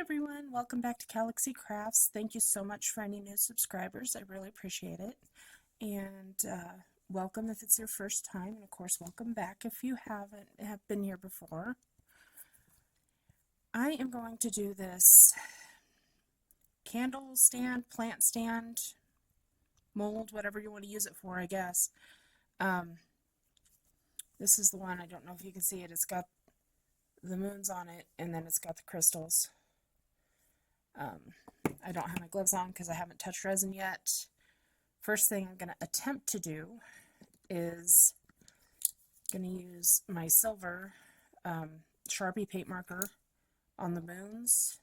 everyone, welcome back to Galaxy Crafts. Thank you so much for any new subscribers. I really appreciate it. And welcome if it's your first time, and of course welcome back if you have been here before. I am going to do this candle stand, plant stand, mold, whatever you want to use it for, I guess. This is the one, I don't know if you can see it, it's got the moons on it, and then it's got the crystals. I don't have my gloves on because I haven't touched resin yet. First thing I'm going to attempt to do is going to use my silver Sharpie paint marker on the moons.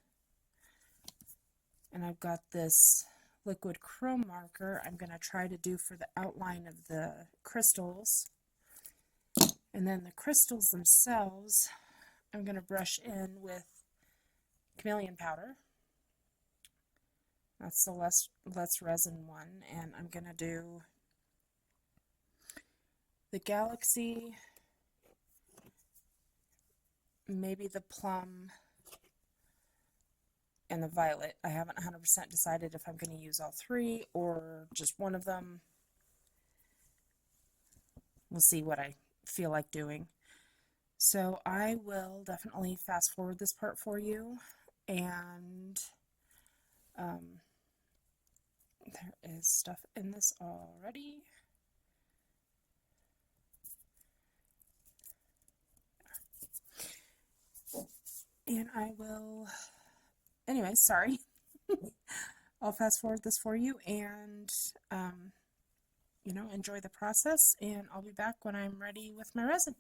And I've got this liquid chrome marker I'm going to try to do for the outline of the crystals. And then the crystals themselves, I'm going to brush in with chameleon powder. That's the less resin one, and I'm going to do the galaxy, maybe the plum, and the violet. I haven't 100% decided if I'm going to use all three or just one of them. We'll see what I feel like doing. So I will definitely fast forward this part for you, and there is stuff in this already. And I will, anyway, sorry. I'll fast forward this for you and, enjoy the process, and I'll be back when I'm ready with my resin.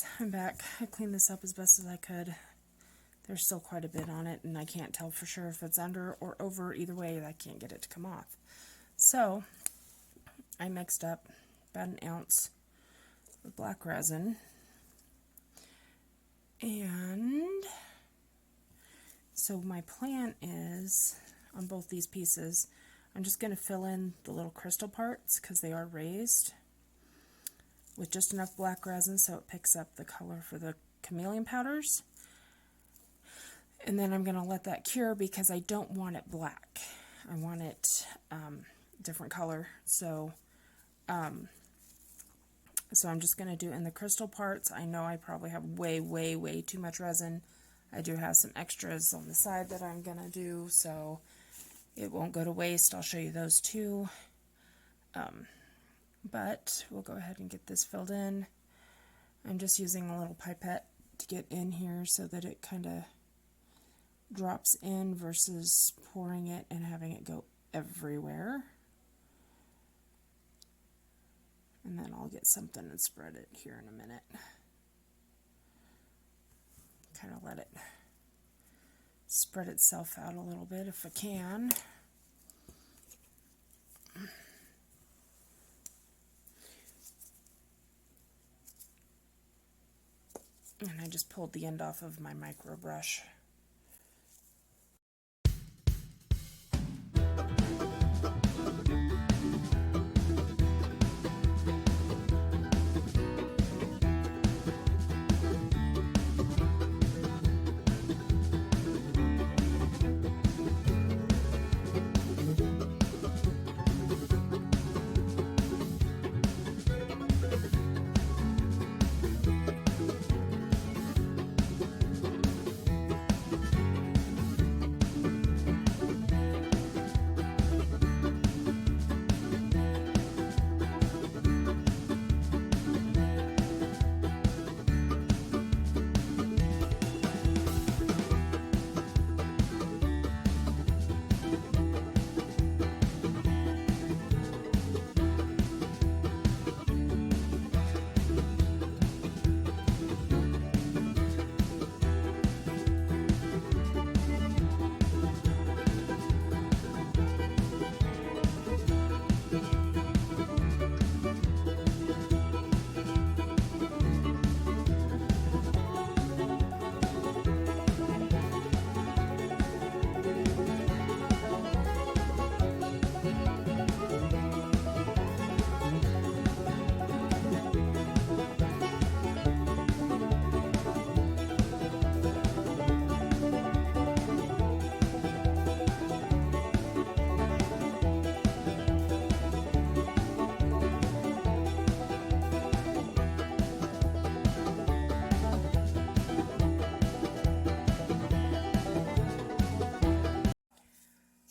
guys, I'm back. I cleaned this up as best as I could. There's still quite a bit on it, and I can't tell for sure if it's under or over. Either way, I can't get it to come off. So, I mixed up about an ounce of black resin. And so my plan is, on both these pieces, I'm just going to fill in the little crystal parts because they are raised with just enough black resin so it picks up the color for the chameleon powders. And then I'm going to let that cure because I don't want it black. I want it different color. So I'm just going to do in the crystal parts. I know I probably have way too much resin. I do have some extras on the side that I'm going to do, so it won't go to waste. I'll show you those too. But we'll go ahead and get this filled in. I'm just using a little pipette to get in here so that it kind of drops in versus pouring it and having it go everywhere. And then I'll get something and spread it here in a minute. Kind of let it spread itself out a little bit if I can. And I just pulled the end off of my micro brush.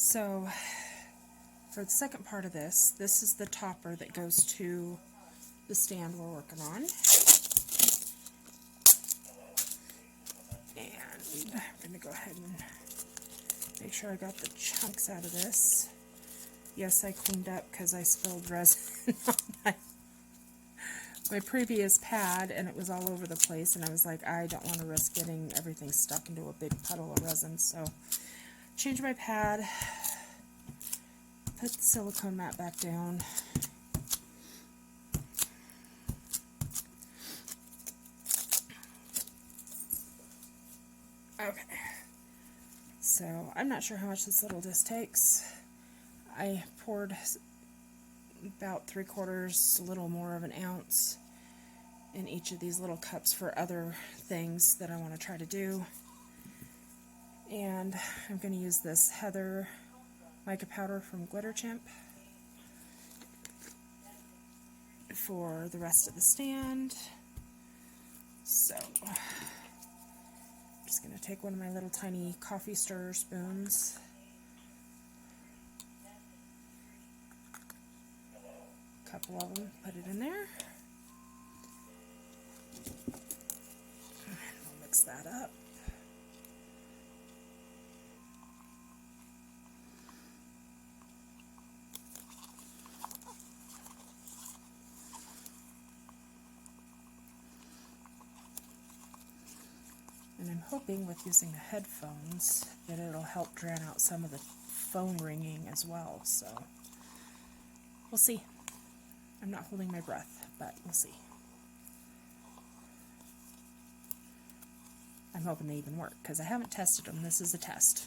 So for the second part of this, this is the topper that goes to the stand we're working on. And I'm going to go ahead and make sure I got the chunks out of this. Yes, I cleaned up because I spilled resin on my previous pad and it was all over the place, and I was like, I don't want to risk getting everything stuck into a big puddle of resin. So change my pad, put the silicone mat back down. Okay, so I'm not sure how much this little disc takes. I poured about 3/4, a little more of an ounce in each of these little cups for other things that I want to try to do. And I'm going to use this Heather mica powder from Glitter Chimp for the rest of the stand. So I'm just going to take one of my little tiny coffee stirrer spoons, a couple of them, put it in there, and we'll mix that up. I'm hoping with using the headphones that it'll help drown out some of the phone ringing as well, so we'll see. I'm not holding my breath, but we'll see. I'm hoping they even work, because I haven't tested them. This is a test.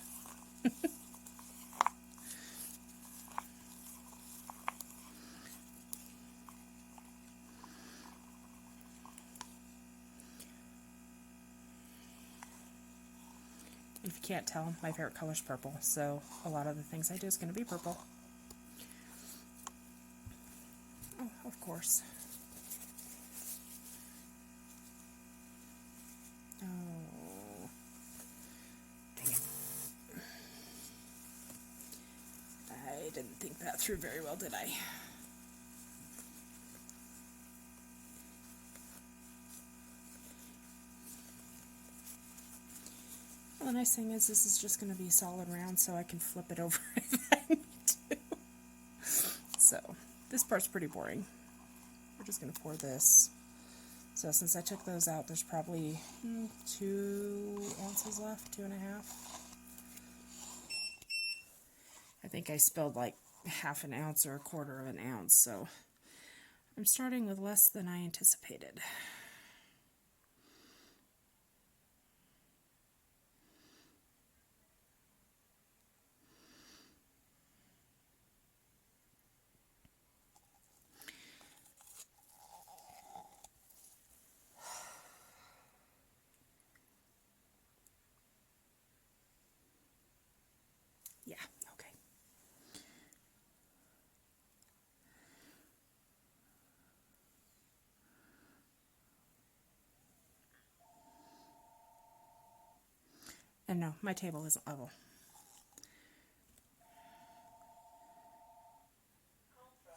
If you can't tell, my favorite color is purple, so a lot of the things I do is going to be purple. Oh, of course. Oh, dang it. I didn't think that through very well, did I? Well, the nice thing is this is just going to be a solid round, so I can flip it over if I need to. So, this part's pretty boring. We're just going to pour this. So since I took those out, there's probably 2 ounces left, 2.5. I think I spilled like half an ounce or 1/4 of an ounce, so I'm starting with less than I anticipated. Yeah, okay. And no, my table isn't level.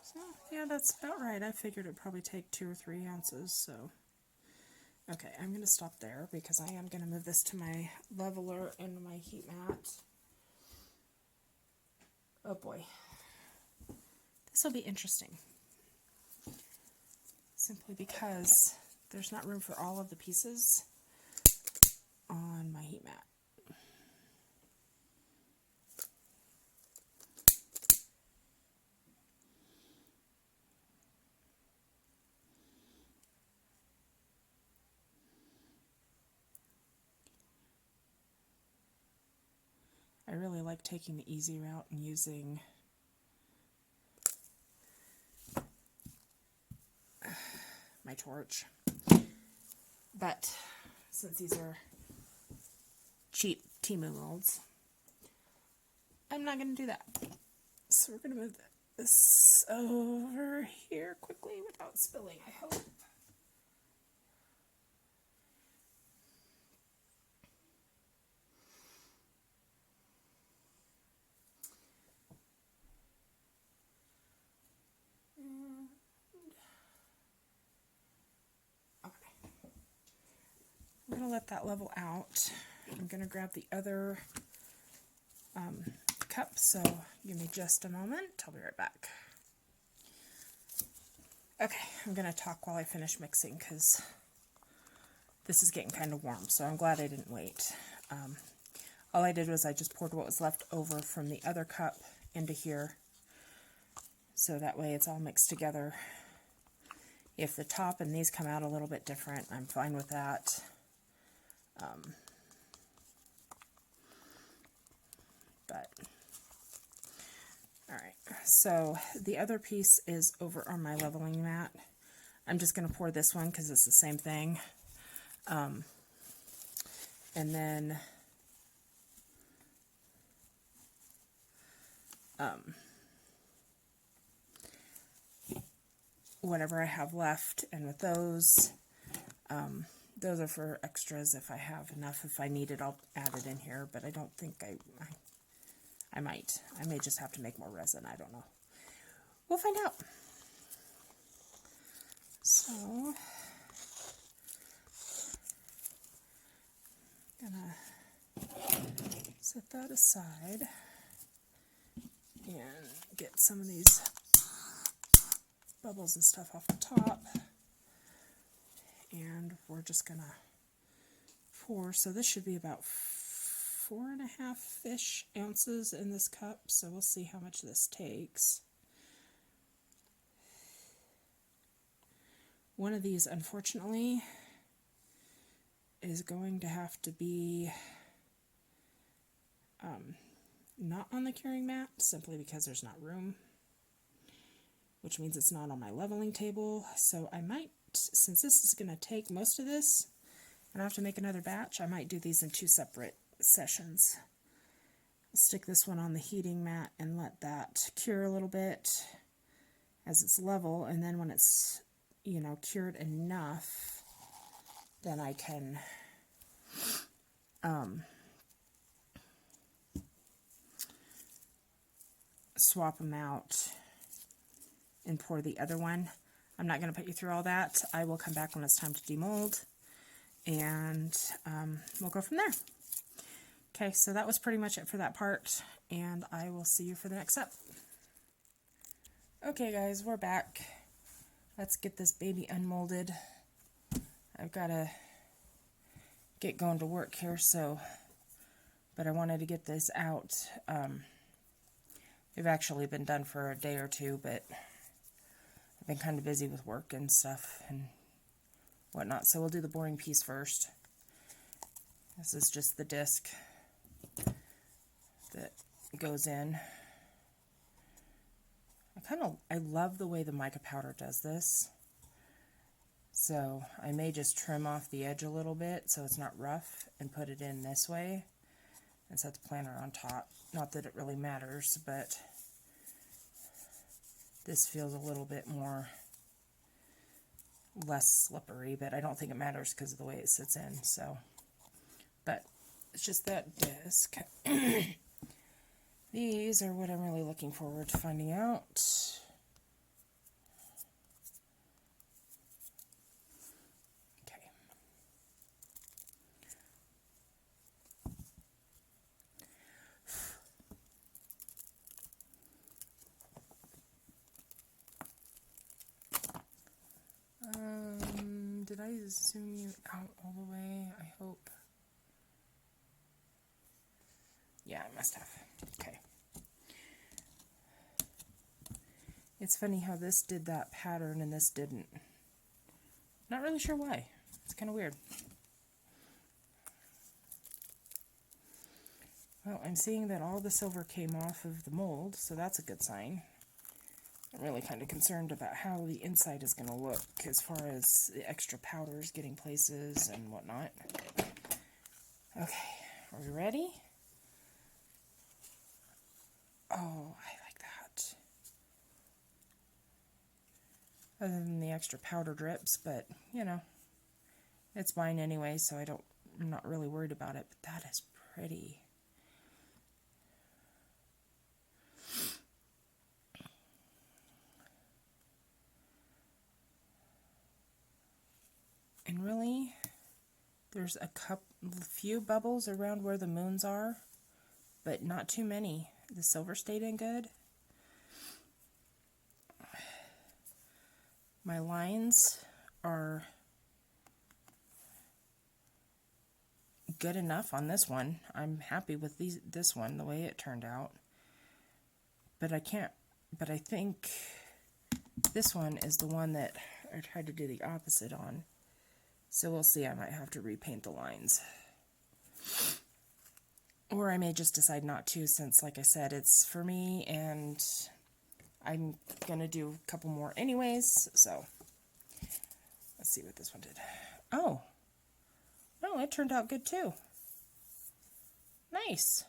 So, yeah, that's about right. I figured it'd probably take 2 or 3 ounces, so. Okay, I'm going to stop there because I am going to move this to my leveler and my heat mat. Oh boy. This will be interesting. Simply because there's not room for all of the pieces on my heat mat. I really like taking the easy route and using my torch. But since these are cheap Temu molds, I'm not going to do that. So we're going to move this over here quickly without spilling, I hope. I'm going to let that level out. I'm going to grab the other cup, so give me just a moment. I'll be right back. Okay, I'm going to talk while I finish mixing because this is getting kind of warm, so I'm glad I didn't wait. All I did was I just poured what was left over from the other cup into here, so that way it's all mixed together. If the top and these come out a little bit different, I'm fine with that. But all right, so the other piece is over on my leveling mat. I'm just going to pour this one because it's the same thing. And then whatever I have left, and with those are for extras if I have enough. If I need it, I'll add it in here, but I don't think I might. I may just have to make more resin. I don't know. We'll find out. So, I'm gonna set that aside and get some of these bubbles and stuff off the top. And we're just gonna 4, so this should be about 4.5-ish ounces in this cup, so we'll see how much this takes. One of these, unfortunately, is going to have to be not on the curing mat, simply because there's not room, which means it's not on my leveling table. So I might, since this is going to take most of this, and I have to make another batch, I might do these in 2 separate sessions. I'll stick this one on the heating mat and let that cure a little bit as it's level, and then when it's, you know, cured enough, then I can swap them out and pour the other one. I'm not going to put you through all that. I will come back when it's time to demold, and we'll go from there. Okay, so that was pretty much it for that part, and I will see you for the next step. Okay guys, we're back. Let's get this baby unmolded. I've got to get going to work here, but I wanted to get this out. They've actually been done for a day or two, but I've been kind of busy with work and stuff and whatnot, so we'll do the boring piece first. This is just the disc that goes in. I love the way the mica powder does this. So I may just trim off the edge a little bit so it's not rough and put it in this way and set the planter on top. Not that it really matters, but this feels a little bit less slippery, but I don't think it matters because of the way it sits in. So, but it's just that disc. These are what I'm really looking forward to finding out. Okay. Did I zoom you out all the way? I hope. Yeah, I must have. Okay. It's funny how this did that pattern and this didn't. Not really sure why. It's kind of weird. Well, I'm seeing that all the silver came off of the mold, so that's a good sign. I'm really kind of concerned about how the inside is going to look as far as the extra powders getting places and whatnot. Okay, are we ready? Oh, I like that. Other than the extra powder drips, but, you know, it's mine anyway, so I'm not really worried about it, but that is pretty. And really, there's a few bubbles around where the moons are, but not too many. The silver stayed in good. My lines are good enough on this one. I'm happy with this one, the way it turned out. But I think this one is the one that I tried to do the opposite on. So we'll see, I might have to repaint the lines. Or I may just decide not to, since, like I said, it's for me, and I'm going to do a couple more anyways, so let's see what this one did. Oh, no, it turned out good too. Nice.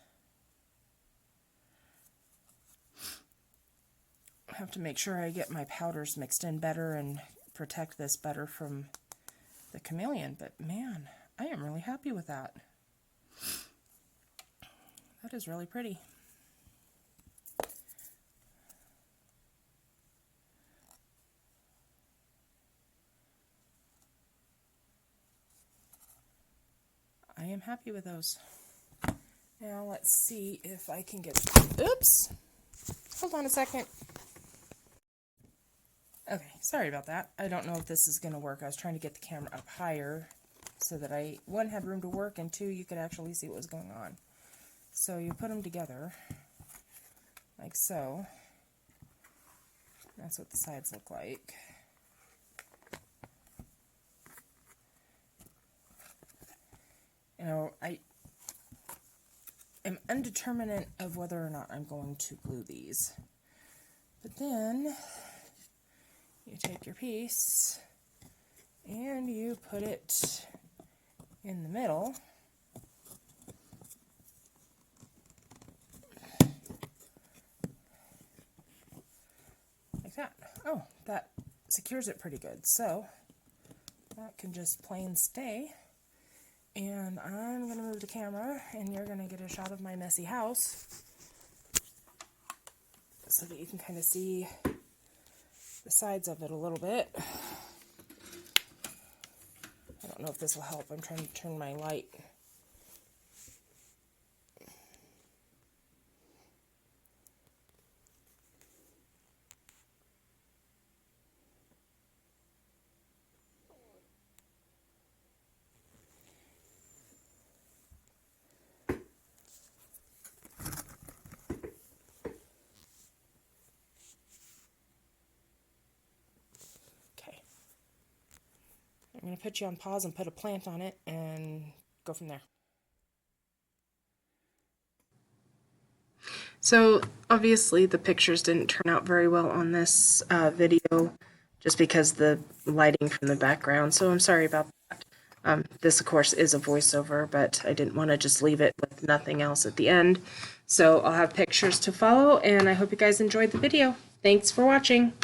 I have to make sure I get my powders mixed in better and protect this better from the chameleon, but man, I am really happy with that. That is really pretty. I am happy with those. Now let's see if I can get, oops, hold on a second. Okay, sorry about that. I don't know if this is going to work. I was trying to get the camera up higher so that one, had room to work, and two, you could actually see what was going on. So you put them together like so. That's what the sides look like. You know, I am undeterminate of whether or not I'm going to glue these. But then you take your piece and you put it in the middle. Like that. Oh, that secures it pretty good. So that can just plain stay. And I'm going to move the camera, and you're going to get a shot of my messy house so that you can kind of see the sides of it a little bit. I don't know if this will help. I'm trying to turn my light. I'm going to put you on pause and put a plant on it and go from there. So obviously the pictures didn't turn out very well on this video just because the lighting from the background, so I'm sorry about that. This of course is a voiceover, but I didn't want to just leave it with nothing else at the end. So I'll have pictures to follow, and I hope you guys enjoyed the video. Thanks for watching.